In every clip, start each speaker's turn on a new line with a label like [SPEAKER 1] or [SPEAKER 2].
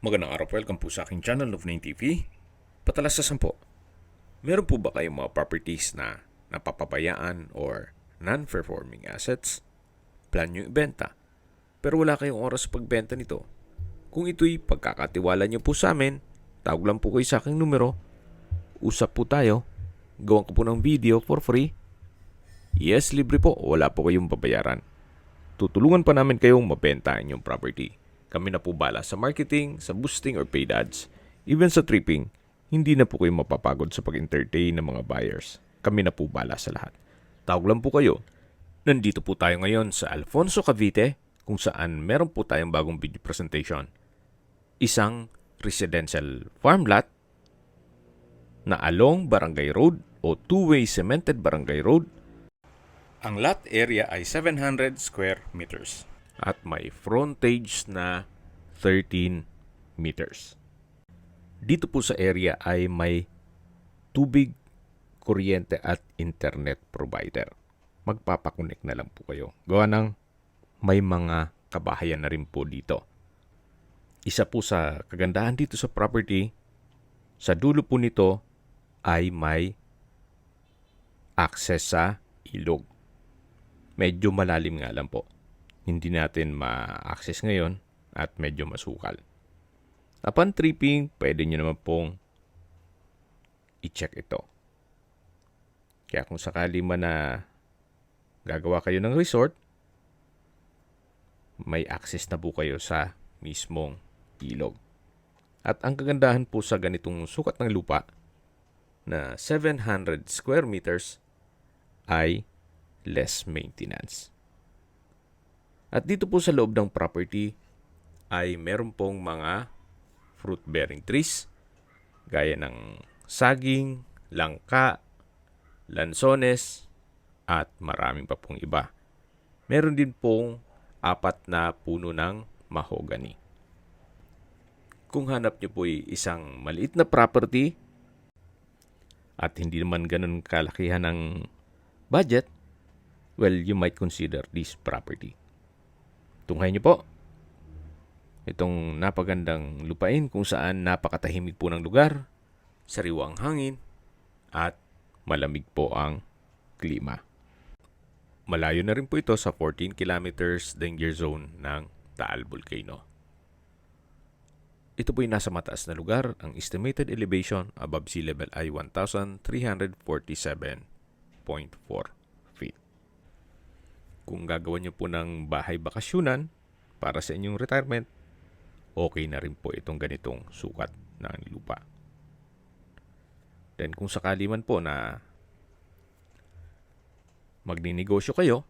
[SPEAKER 1] Magandang araw po, welcome po sa aking channel of 9 TV. Patalasasan po, meron po ba kayong mga properties na napapabayaan or non-performing assets? Plan nyo ibenta, pero wala kayong oras sa pagbenta nito. Kung ito'y pagkakatiwala nyo po sa amin, tawag lang po kayo sa aking numero, usap po tayo, gawan ko po ng video for free. Yes, libre po, wala po kayong babayaran. Tutulungan pa namin kayong mabenta ang inyong property. Kami na po bala sa marketing, sa boosting or paid ads. Even sa tripping, hindi na po kayo mapapagod sa pag-entertain ng mga buyers. Kami na po bala sa lahat. Tawag lang po kayo. Nandito po tayo ngayon sa Alfonso, Cavite, kung saan meron po tayong bagong video presentation. Isang residential farm lot na along Barangay Road o two-way cemented Barangay Road. Ang lot area ay 700 square meters at may frontage na 13 meters. Dito po sa area ay may tubig, kuryente at internet provider. Magpapakunik na lang po kayo. Gawa ng may mga kabahayan na rin po dito. Isa po sa kagandahan dito sa property, sa dulo po nito ay may access sa ilog. Medyo malalim nga lang po. Hindi natin ma-access ngayon at medyo masukal. Upon tripping, pwede nyo naman pong i-check ito. Kaya kung sakali man na gagawa kayo ng resort, may access na po kayo sa mismong ilog. At ang kagandahan po sa ganitong sukat ng lupa na 700 square meters ay less maintenance. At dito po sa loob ng property ay meron pong mga fruit-bearing trees gaya ng saging, langka, lansones, at maraming pa pong iba. Meron din pong 4 na puno ng mahogany. Kung hanap nyo po isang maliit na property at hindi naman ganun kalakihan ng budget, well, you might consider this property. Tunghay nyo po itong napagandang lupain kung saan napakatahimik po ng lugar, sariwang hangin, at malamig po ang klima. Malayo na rin po ito sa 14 kilometers danger zone ng Taal Volcano. Ito po ay nasa mataas na lugar. Ang estimated elevation above sea level ay 1,347.4 feet. Kung gagawa nyo po ng bahay bakasyunan para sa inyong retirement, okay na rin po itong ganitong sukat ng lupa. Then kung sakali man po na magninegosyo kayo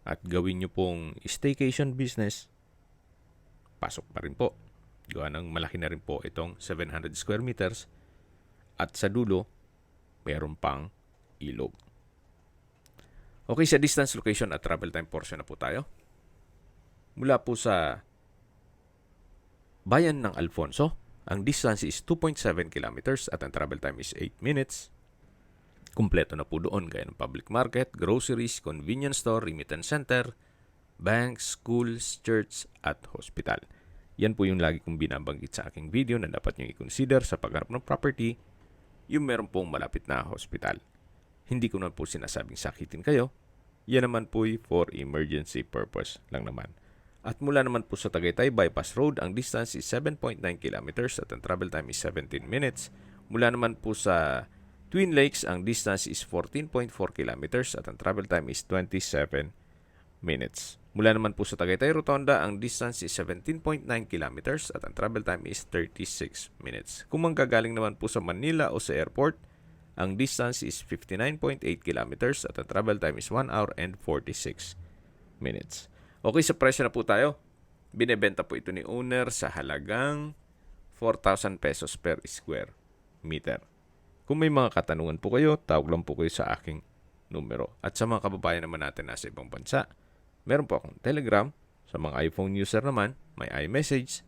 [SPEAKER 1] at gawin nyo pong staycation business, pasok pa rin po. Gawa ng malaki na rin po itong 700 square meters at sa dulo, mayroon pang ilog. Okay, sa distance, location at travel time portion na po tayo. Mula po sa bayan ng Alfonso, ang distance is 2.7 kilometers at ang travel time is 8 minutes. Kumpleto na po doon gaya ng public market, groceries, convenience store, remittance center, banks, schools, church at hospital. Yan po yung lagi kong binabanggit sa aking video na dapat nyo i-consider sa pagharap ng property, yung meron pong malapit na hospital. Hindi ko naman po sinasabing sakitin kayo. Yan naman po for emergency purpose lang naman. At mula naman po sa Tagaytay Bypass Road, ang distance is 7.9 kilometers at ang travel time is 17 minutes. Mula naman po sa Twin Lakes, ang distance is 14.4 kilometers at ang travel time is 27 minutes. Mula naman po sa Tagaytay Rotonda, ang distance is 17.9 kilometers at ang travel time is 36 minutes. Kung manggagaling naman po sa Manila o sa airport, ang distance is 59.8 kilometers at ang travel time is 1 hour and 46 minutes. Okay, sa presyo na po tayo. Binebenta po ito ni owner sa halagang 4,000 pesos per square meter. Kung may mga katanungan po kayo, tawag lang po kayo sa aking numero. At sa mga kababayan naman natin nasa ibang bansa, meron po akong Telegram. Sa mga iPhone user naman, may iMessage.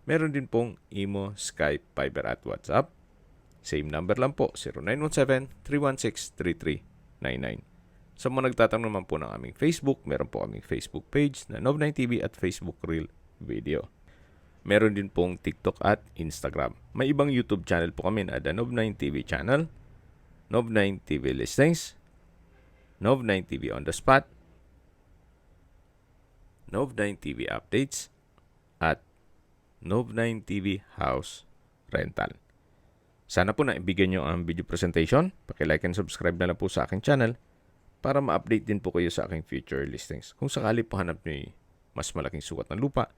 [SPEAKER 1] Meron din pong Imo, Skype, Viber at WhatsApp. Same number lang po, 0917-316-3399. Sa mga nagtatanong naman po ng aming Facebook, meron po aming Facebook page na Nov9TV at Facebook Reel Video. Meron din pong TikTok at Instagram. May ibang YouTube channel po kami na The Nov9 TV channel, Nov9 TV Listings, Nov9 TV On The Spot, Nov9 TV Updates, at Nov9 TV House Rental. Sana po naibigyan nyo ang video presentation. Paki-like and subscribe na lang po sa aking channel para ma-update din po kayo sa aking future listings. Kung sakali po hanap nyo mas malaking sukat ng lupa,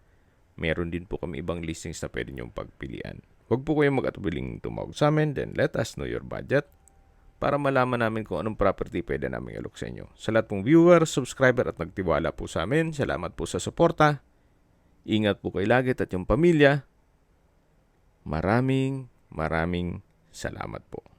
[SPEAKER 1] meron din po kami ibang listings na pwede nyong pagpilian. Huwag po kayong mag-atubiling tumawag sa amin, then let us know your budget para malaman namin kung anong property pwede namin alok sa inyo. Sa lahat pong viewer, subscriber at nagtiwala po sa amin, salamat po sa suporta. Ingat po kayo lagi at yung pamilya. Maraming salamat po.